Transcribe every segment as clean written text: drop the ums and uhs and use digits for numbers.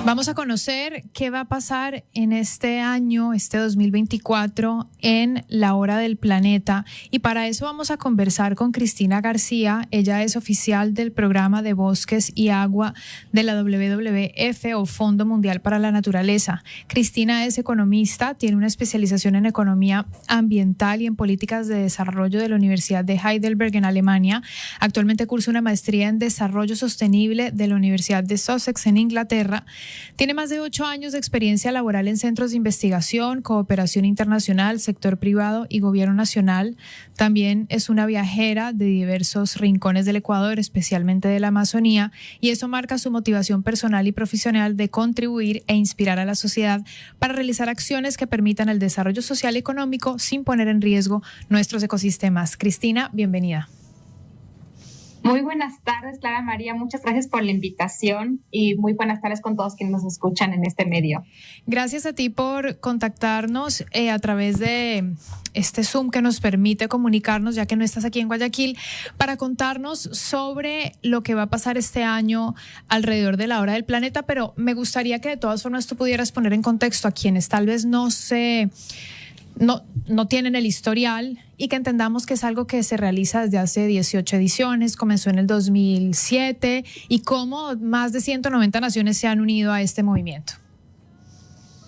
Vamos a conocer qué va a pasar en este año, este 2024, en La Hora del Planeta. Y para eso vamos a conversar con Cristina García. Ella es oficial del Programa de Bosques y Agua de la WWF o Fondo Mundial para la Naturaleza. Cristina es economista, tiene una especialización en economía ambiental y en políticas de desarrollo de la Universidad de Heidelberg en Alemania. Actualmente cursa una maestría en desarrollo sostenible de la Universidad de Sussex en Inglaterra. Tiene más de 8 años de experiencia laboral en centros de investigación, cooperación internacional, sector privado y gobierno nacional. También es una viajera de diversos rincones del Ecuador, especialmente de la Amazonía, y eso marca su motivación personal y profesional de contribuir e inspirar a la sociedad para realizar acciones que permitan el desarrollo social y económico sin poner en riesgo nuestros ecosistemas. Cristina, bienvenida. Muy buenas tardes, Clara María. Muchas gracias por la invitación y muy buenas tardes con todos quienes nos escuchan en este medio. Gracias a ti por contactarnos a través de este Zoom que nos permite comunicarnos, ya que no estás aquí en Guayaquil, para contarnos sobre lo que va a pasar este año alrededor de la Hora del Planeta. Pero me gustaría que de todas formas tú pudieras poner en contexto a quienes tal vez no tienen el historial y que entendamos que es algo que se realiza desde hace 18 ediciones, comenzó en el 2007 y cómo más de 190 naciones se han unido a este movimiento.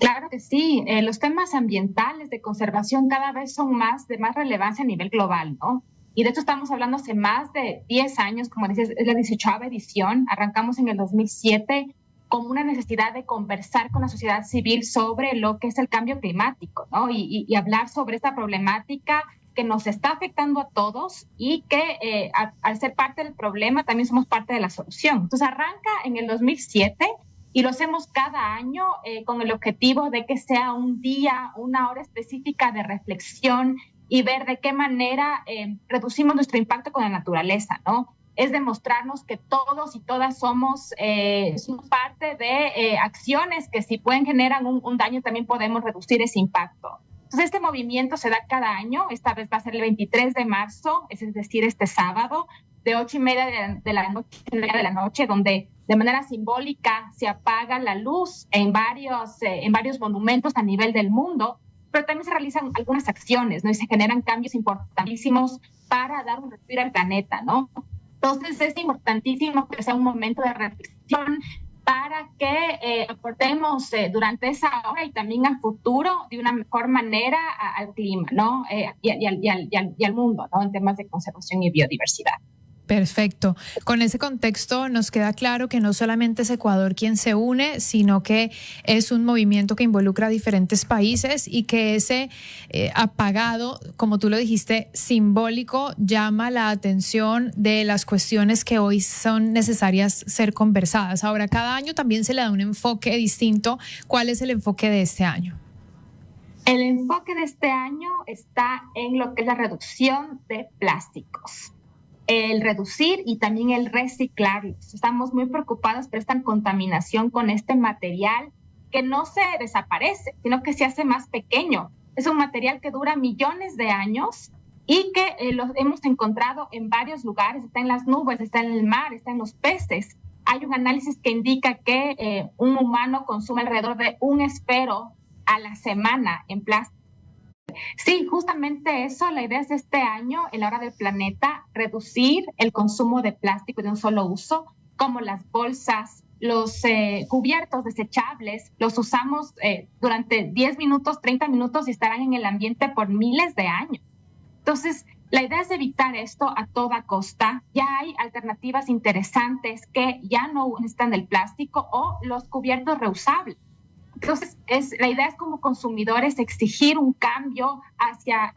Claro que sí, los temas ambientales de conservación cada vez son de más relevancia a nivel global, ¿no? Y de hecho estamos hablando hace más de 10 años, como dices, es la 18ª edición, arrancamos en el 2007 como una necesidad de conversar con la sociedad civil sobre lo que es el cambio climático, ¿no? Y hablar sobre esta problemática que nos está afectando a todos y que al ser parte del problema también somos parte de la solución. Entonces arranca en el 2007 y lo hacemos cada año con el objetivo de que sea un día, una hora específica de reflexión y ver de qué manera reducimos nuestro impacto con la naturaleza, ¿no? Es demostrarnos que todos y todas somos parte de acciones que si pueden generar un daño también podemos reducir ese impacto. Entonces este movimiento se da cada año, esta vez va a ser el 23 de marzo, es decir, este sábado, de 8:30 de la noche, donde de manera simbólica se apaga la luz en varios monumentos a nivel del mundo, pero también se realizan algunas acciones, ¿no? Y se generan cambios importantísimos para dar un respiro al planeta, ¿no? Entonces es importantísimo que sea un momento de reflexión para que aportemos durante esa hora y también al futuro de una mejor manera al clima, ¿no? Y al mundo, ¿no? En temas de conservación y biodiversidad. Perfecto. Con ese contexto nos queda claro que no solamente es Ecuador quien se une, sino que es un movimiento que involucra a diferentes países y que ese apagado, como tú lo dijiste, simbólico, llama la atención de las cuestiones que hoy son necesarias ser conversadas. Ahora, cada año también se le da un enfoque distinto. ¿Cuál es el enfoque de este año? El enfoque de este año está en lo que es la reducción de plásticos. El reducir y también el reciclarlos. Estamos muy preocupados por esta contaminación con este material que no se desaparece, sino que se hace más pequeño. Es un material que dura millones de años y que los hemos encontrado en varios lugares. Está en las nubes, está en el mar, está en los peces. Hay un análisis que indica que un humano consume alrededor de 1 esfero a la semana en plástico. Sí, justamente eso, la idea es este año, en la Hora del Planeta, reducir el consumo de plástico de un solo uso, como las bolsas, los cubiertos desechables, los usamos durante 10 minutos, 30 minutos y estarán en el ambiente por miles de años. Entonces, la idea es evitar esto a toda costa. Ya hay alternativas interesantes que ya no necesitan el plástico o los cubiertos reusables. Entonces, la idea es como consumidores exigir un cambio hacia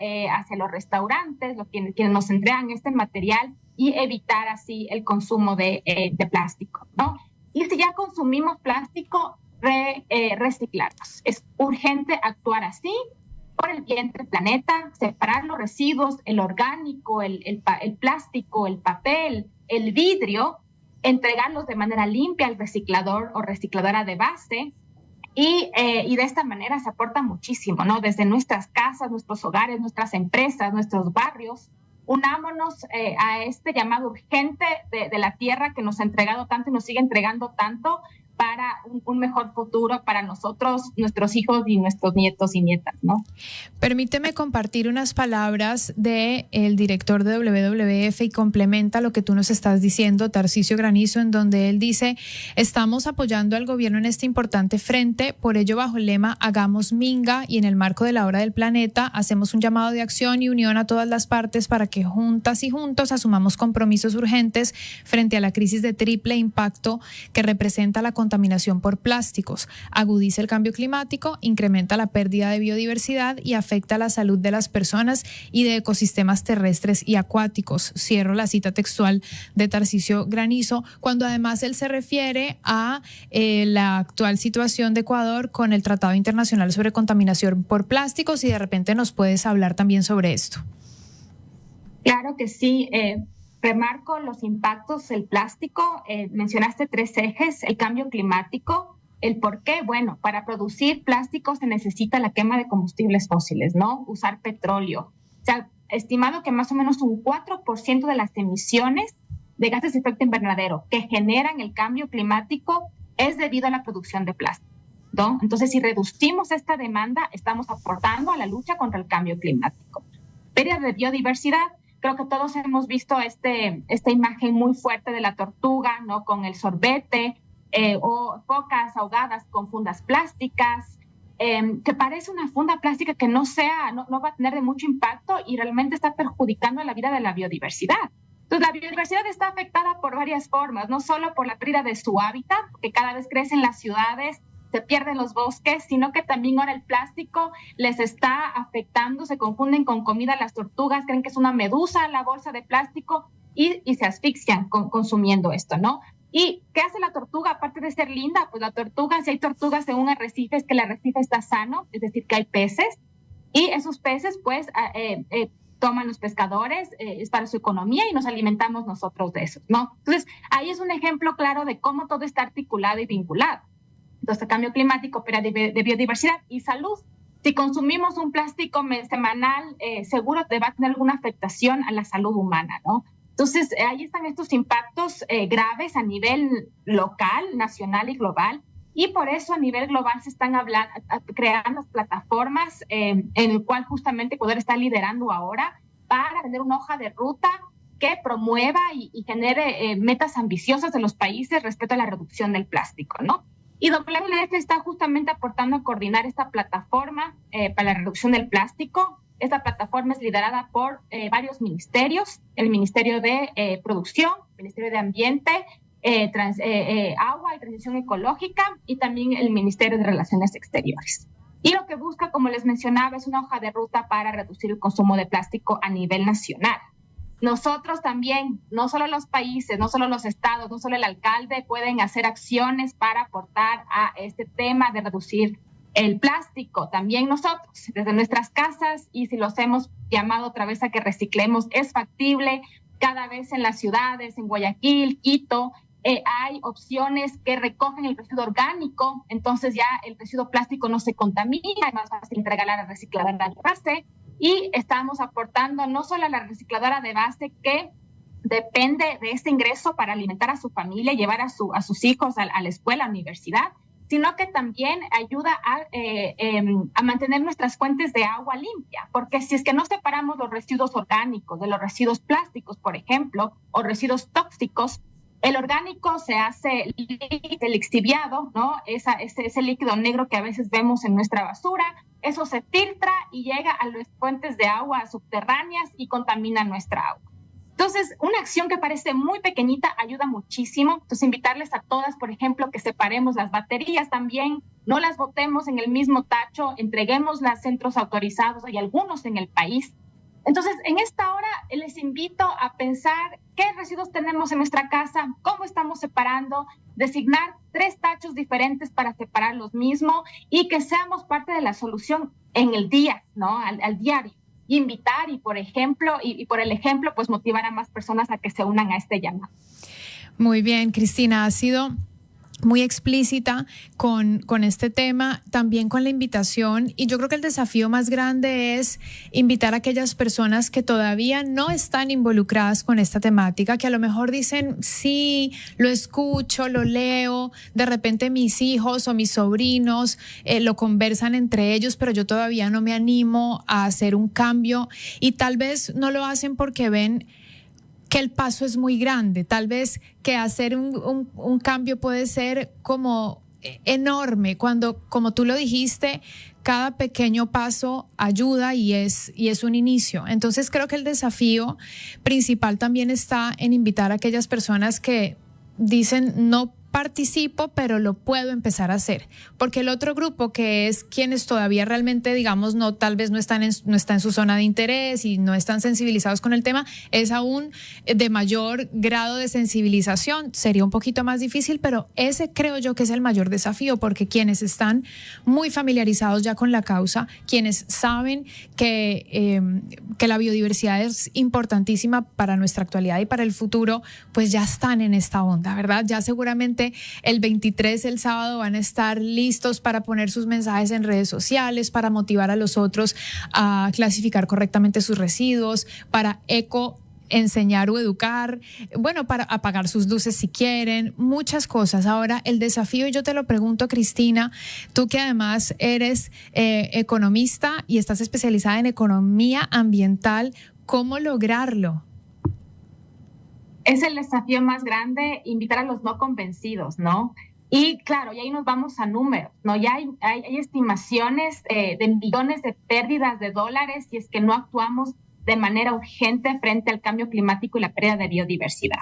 los restaurantes, quienes nos entregan este material y evitar así el consumo de plástico, ¿no? Y si ya consumimos plástico, reciclarlos. Es urgente actuar así por el bien del planeta, separar los residuos, el orgánico, el plástico, el papel, el vidrio, entregarlos de manera limpia al reciclador o recicladora de base. Y de esta manera se aporta muchísimo, ¿no? Desde nuestras casas, nuestros hogares, nuestras empresas, nuestros barrios. Unámonos a este llamado urgente de la tierra que nos ha entregado tanto y nos sigue entregando tanto cara un mejor futuro para nosotros, nuestros hijos y nuestros nietos y nietas, ¿no? Permíteme compartir unas palabras del director de WWF y complementa lo que tú nos estás diciendo, Tarcisio Granizo, en donde él dice: estamos apoyando al gobierno en este importante frente, por ello bajo el lema Hagamos Minga y en el marco de la Hora del Planeta hacemos un llamado de acción y unión a todas las partes para que juntas y juntos asumamos compromisos urgentes frente a la crisis de triple impacto que representa la contaminación por plásticos, agudiza el cambio climático, incrementa la pérdida de biodiversidad y afecta la salud de las personas y de ecosistemas terrestres y acuáticos. Cierro la cita textual de Tarcisio Granizo, cuando además él se refiere a la actual situación de Ecuador con el Tratado Internacional sobre Contaminación por Plásticos, y de repente nos puedes hablar también sobre esto. Claro que sí. Remarco los impactos del plástico. Mencionaste 3 ejes: el cambio climático. ¿El por qué? Bueno, para producir plástico se necesita la quema de combustibles fósiles, ¿no? Usar petróleo. Se ha estimado que más o menos un 4% de las emisiones de gases de efecto invernadero que generan el cambio climático es debido a la producción de plástico, ¿no? Entonces, si reducimos esta demanda, estamos aportando a la lucha contra el cambio climático. Pérdida de biodiversidad. Creo que todos hemos visto esta imagen muy fuerte de la tortuga, ¿no? Con el sorbete, o focas ahogadas con fundas plásticas, que parece una funda plástica que no va a tener de mucho impacto y realmente está perjudicando la vida de la biodiversidad. Entonces, la biodiversidad está afectada por varias formas, no solo por la pérdida de su hábitat, que cada vez crecen las ciudades, se pierden los bosques, sino que también ahora el plástico les está afectando, se confunden con comida las tortugas, creen que es una medusa la bolsa de plástico y se asfixian consumiendo esto, ¿no? ¿Y qué hace la tortuga? Aparte de ser linda, pues la tortuga, si hay tortugas en un arrecife, es que el arrecife está sano, es decir, que hay peces, y esos peces, pues, toman los pescadores, es para su economía y nos alimentamos nosotros de esos, ¿no? Entonces, ahí es un ejemplo claro de cómo todo está articulado y vinculado. Entonces, cambio climático, pérdida de biodiversidad y salud. Si consumimos un plástico semanal, seguro te va a tener alguna afectación a la salud humana, ¿no? Entonces, ahí están estos impactos graves a nivel local, nacional y global, y por eso a nivel global se están creando plataformas en el cual justamente Ecuador está liderando ahora para tener una hoja de ruta que promueva y genere metas ambiciosas de los países respecto a la reducción del plástico, ¿no? Y WWF está justamente aportando a coordinar esta plataforma para la reducción del plástico. Esta plataforma es liderada por varios ministerios: el Ministerio de Producción, el Ministerio de Ambiente, Agua y Transición Ecológica, y también el Ministerio de Relaciones Exteriores. Y lo que busca, como les mencionaba, es una hoja de ruta para reducir el consumo de plástico a nivel nacional. Nosotros también, no solo los países, no solo los estados, no solo el alcalde pueden hacer acciones para aportar a este tema de reducir el plástico. También nosotros, desde nuestras casas, y si los hemos llamado otra vez a que reciclemos, es factible. Cada vez en las ciudades, en Guayaquil, Quito, hay opciones que recogen el residuo orgánico, entonces ya el residuo plástico no se contamina, es más fácil entregarla a la recicladora de base. Y estamos aportando no solo a la recicladora de base, que depende de este ingreso para alimentar a su familia, llevar a sus hijos a la escuela, a la universidad, sino que también ayuda a mantener nuestras fuentes de agua limpia, porque si es que no separamos los residuos orgánicos de los residuos plásticos, por ejemplo, o residuos tóxicos, el orgánico se hace lixiviado, ¿no? Ese líquido negro que a veces vemos en nuestra basura, eso se filtra y llega a las fuentes de agua subterráneas y contamina nuestra agua. Entonces, una acción que parece muy pequeñita ayuda muchísimo. Entonces, invitarles a todas, por ejemplo, que separemos las baterías también, no las botemos en el mismo tacho, entreguémoslas a centros autorizados, hay algunos en el país. Entonces, en esta hora les invito a pensar qué residuos tenemos en nuestra casa, cómo estamos separando, designar 3 tachos diferentes para separar los mismos y que seamos parte de la solución en el día, ¿no? Al diario. Y invitar y por el ejemplo, pues motivar a más personas a que se unan a este llamado. Muy bien, Cristina, ha sido muy explícita con este tema, también con la invitación, y yo creo que el desafío más grande es invitar a aquellas personas que todavía no están involucradas con esta temática, que a lo mejor dicen, sí, lo escucho, lo leo, de repente mis hijos o mis sobrinos lo conversan entre ellos, pero yo todavía no me animo a hacer un cambio, y tal vez no lo hacen porque ven que el paso es muy grande, tal vez que hacer un cambio puede ser como enorme, cuando, como tú lo dijiste, cada pequeño paso ayuda y es un inicio. Entonces creo que el desafío principal también está en invitar a aquellas personas que dicen no participo, pero lo puedo empezar a hacer, porque el otro grupo, que es quienes todavía realmente, digamos, no, tal vez no está en su zona de interés y no están sensibilizados con el tema, es aún de mayor grado de sensibilización. Sería un poquito más difícil, pero ese creo yo que es el mayor desafío, porque quienes están muy familiarizados ya con la causa, quienes saben que la biodiversidad es importantísima para nuestra actualidad y para el futuro, pues ya están en esta onda, ¿verdad? Ya seguramente el 23, el sábado, van a estar listos para poner sus mensajes en redes sociales, para motivar a los otros a clasificar correctamente sus residuos, para enseñar o educar, bueno, para apagar sus luces si quieren, muchas cosas. Ahora, el desafío, y yo te lo pregunto, Cristina, tú que además eres economista y estás especializada en economía ambiental, ¿cómo lograrlo? Es el desafío más grande, invitar a los no convencidos, ¿no? Y claro, y ahí nos vamos a números, ¿no? Ya hay estimaciones de millones de pérdidas de dólares si es que no actuamos de manera urgente frente al cambio climático y la pérdida de biodiversidad.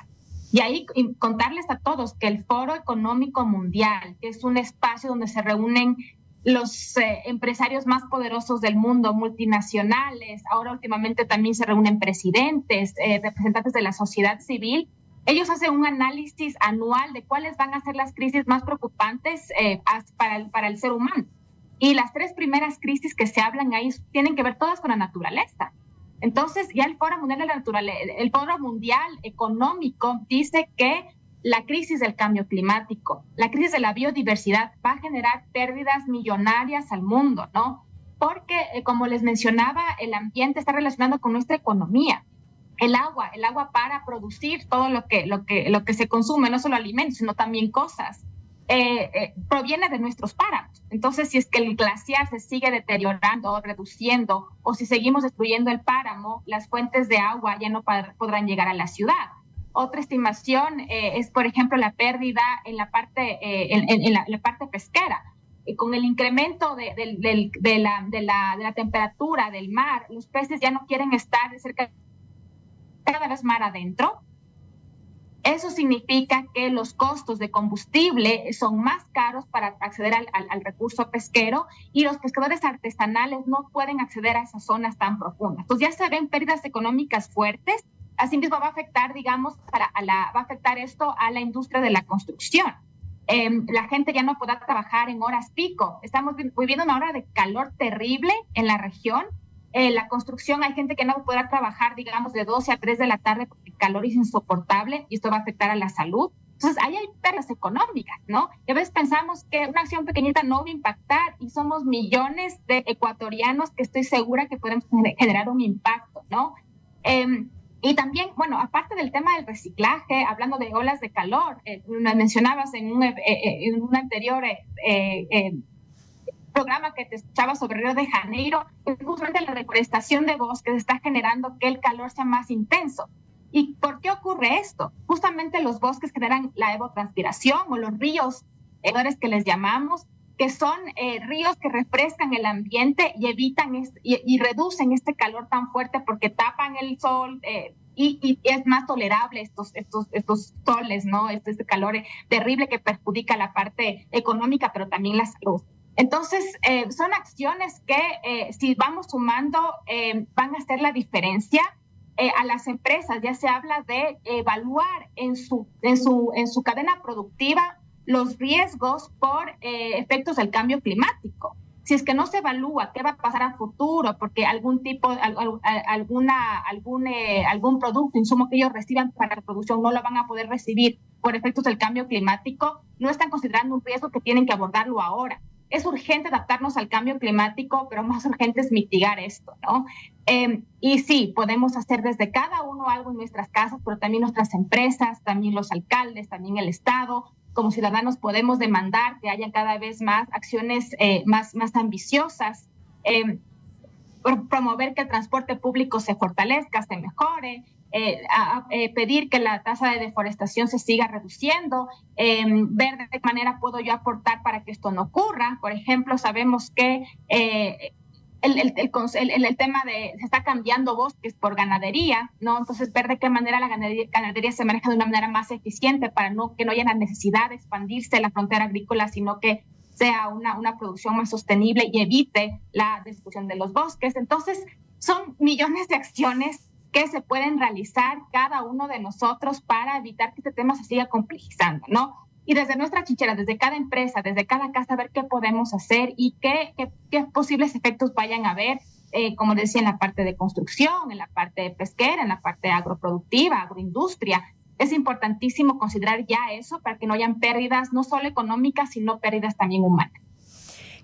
Y ahí contarles a todos que el Foro Económico Mundial, que es un espacio donde se reúnen los empresarios más poderosos del mundo, multinacionales, ahora últimamente también se reúnen presidentes, representantes de la sociedad civil, ellos hacen un análisis anual de cuáles van a ser las crisis más preocupantes para el ser humano. Y las 3 primeras crisis que se hablan ahí tienen que ver todas con la naturaleza. Entonces, ya el Foro Mundial de la Naturaleza, el Foro Mundial Económico dice que la crisis del cambio climático, la crisis de la biodiversidad va a generar pérdidas millonarias al mundo, ¿no? Porque, como les mencionaba, el ambiente está relacionado con nuestra economía. El agua para producir todo lo que se consume, no solo alimentos, sino también cosas, proviene de nuestros páramos. Entonces, si es que el glaciar se sigue deteriorando o reduciendo, o si seguimos destruyendo el páramo, las fuentes de agua ya no podrán llegar a la ciudad. Otra estimación es, por ejemplo, la pérdida en la parte, la parte pesquera. Con el incremento de la temperatura del mar, los peces ya no quieren estar cerca, cada vez mar adentro. Eso significa que los costos de combustible son más caros para acceder al recurso pesquero, y los pescadores artesanales no pueden acceder a esas zonas tan profundas. Entonces ya se ven pérdidas económicas fuertes. Asimismo va a afectar, digamos, va a afectar esto a la industria de la construcción. La gente ya no podrá trabajar en horas pico. Estamos viviendo una hora de calor terrible en la región. La construcción, hay gente que no podrá trabajar, digamos, de 12 a 3 de la tarde porque el calor es insoportable y esto va a afectar a la salud. Entonces, ahí hay pérdidas económicas, ¿no? Y a veces pensamos que una acción pequeñita no va a impactar, y somos millones de ecuatorianos que estoy segura que podemos generar un impacto, ¿no? Y también, bueno, aparte del tema del reciclaje, hablando de olas de calor, mencionabas en un anterior programa que te escuchaba sobre Río de Janeiro, justamente la deforestación de bosques está generando que el calor sea más intenso. ¿Y por qué ocurre esto? Justamente los bosques generan la evapotranspiración, o los ríos que les llamamos, que son ríos que refrescan el ambiente y evitan y reducen este calor tan fuerte porque tapan el sol y es más tolerable estos soles, ¿no? Este calor terrible que perjudica la parte económica, pero también la salud. Entonces, son acciones que si vamos sumando van a hacer la diferencia. A las empresas ya se habla de evaluar en su cadena productiva los riesgos por efectos del cambio climático. si es que no se evalúa qué va a pasar a futuro, porque algún producto, insumo que ellos reciban para la producción no lo van a poder recibir por efectos del cambio climático, no están considerando un riesgo que tienen que abordarlo ahora. Es urgente adaptarnos al cambio climático, pero más urgente es mitigar esto, ¿no? Y sí, podemos hacer desde cada uno algo en nuestras casas, pero también nuestras empresas, también los alcaldes, también el Estado. Como ciudadanos podemos demandar que haya cada vez más acciones más ambiciosas, promover que el transporte público se fortalezca, se mejore, pedir que la tasa de deforestación se siga reduciendo, ver de qué manera puedo yo aportar para que esto no ocurra. Por ejemplo, sabemos que el tema de se está cambiando bosques por ganadería, ¿no? Entonces, ver de qué manera la ganadería se maneja de una manera más eficiente para que no haya la necesidad de expandirse la frontera agrícola, sino que sea una producción más sostenible y evite la destrucción de los bosques. Entonces, son millones de acciones que se pueden realizar cada uno de nosotros para evitar que este tema se siga complejizando, ¿no? Y desde nuestra trinchera, desde cada empresa, desde cada casa, ver qué podemos hacer y qué posibles efectos vayan a haber, como decía, en la parte de construcción, en la parte pesquera, en la parte agroproductiva, agroindustria. Es importantísimo considerar ya eso para que no hayan pérdidas, no solo económicas, sino pérdidas también humanas.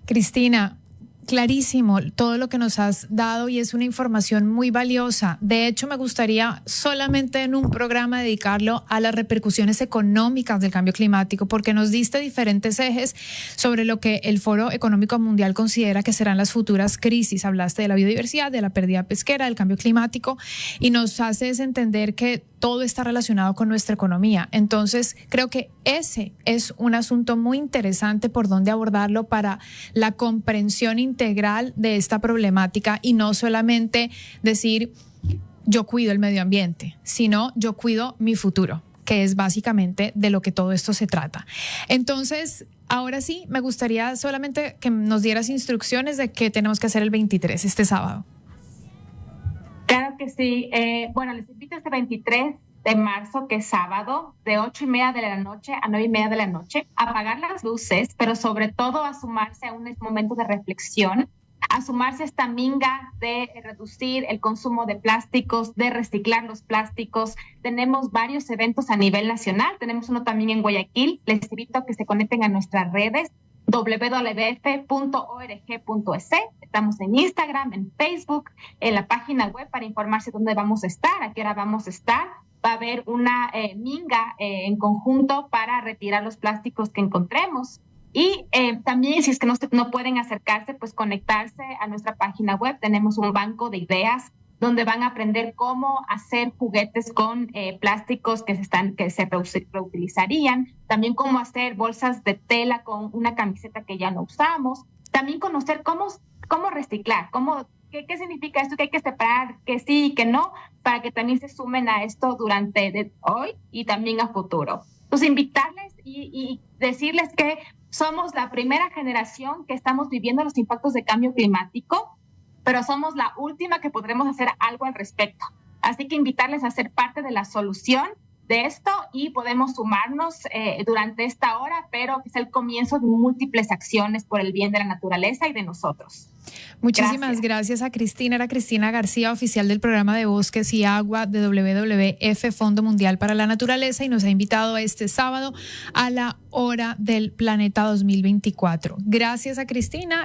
Cristina, clarísimo todo lo que nos has dado y es una información muy valiosa. De hecho, me gustaría solamente en un programa dedicarlo a las repercusiones económicas del cambio climático, porque nos diste diferentes ejes sobre lo que el Foro Económico Mundial considera que serán las futuras crisis. Hablaste de la biodiversidad, de la pérdida pesquera, del cambio climático y nos haces entender que todo está relacionado con nuestra economía. Entonces, creo que ese es un asunto muy interesante por donde abordarlo para la comprensión integral de esta problemática y no solamente decir yo cuido el medio ambiente, sino yo cuido mi futuro, que es básicamente de lo que todo esto se trata. Entonces, ahora sí, me gustaría solamente que nos dieras instrucciones de qué tenemos que hacer el 23, este sábado. Claro que sí. Bueno, les invito este 23 de marzo, que es sábado, de 8:30 de la noche a 9:30 de la noche, a apagar las luces, pero sobre todo a sumarse a un momento de reflexión, a sumarse a esta minga de reducir el consumo de plásticos, de reciclar los plásticos. Tenemos varios eventos a nivel nacional, tenemos uno también en Guayaquil. Les invito a que se conecten a nuestras redes www.org.es. Estamos en Instagram, en Facebook, en la página web para informarse dónde vamos a estar, a qué hora vamos a estar. Va a haber una minga en conjunto para retirar los plásticos que encontremos. Y también, si es que no pueden acercarse, pues conectarse a nuestra página web. Tenemos un banco de ideas donde van a aprender cómo hacer juguetes con plásticos que se reutilizarían, también cómo hacer bolsas de tela con una camiseta que ya no usamos, también conocer cómo reciclar, qué significa esto, que hay que separar, que sí y que no, para que también se sumen a esto durante hoy y también a futuro. Entonces, invitarles y decirles que somos la primera generación que estamos viviendo los impactos de cambio climático, pero somos la última que podremos hacer algo al respecto. Así que invitarles a ser parte de la solución de esto y podemos sumarnos durante esta hora, pero que es el comienzo de múltiples acciones por el bien de la naturaleza y de nosotros. Muchísimas gracias a Cristina. Era Cristina García, oficial del programa de Bosques y Agua de WWF, Fondo Mundial para la Naturaleza, y nos ha invitado este sábado a la Hora del Planeta 2024. Gracias a Cristina.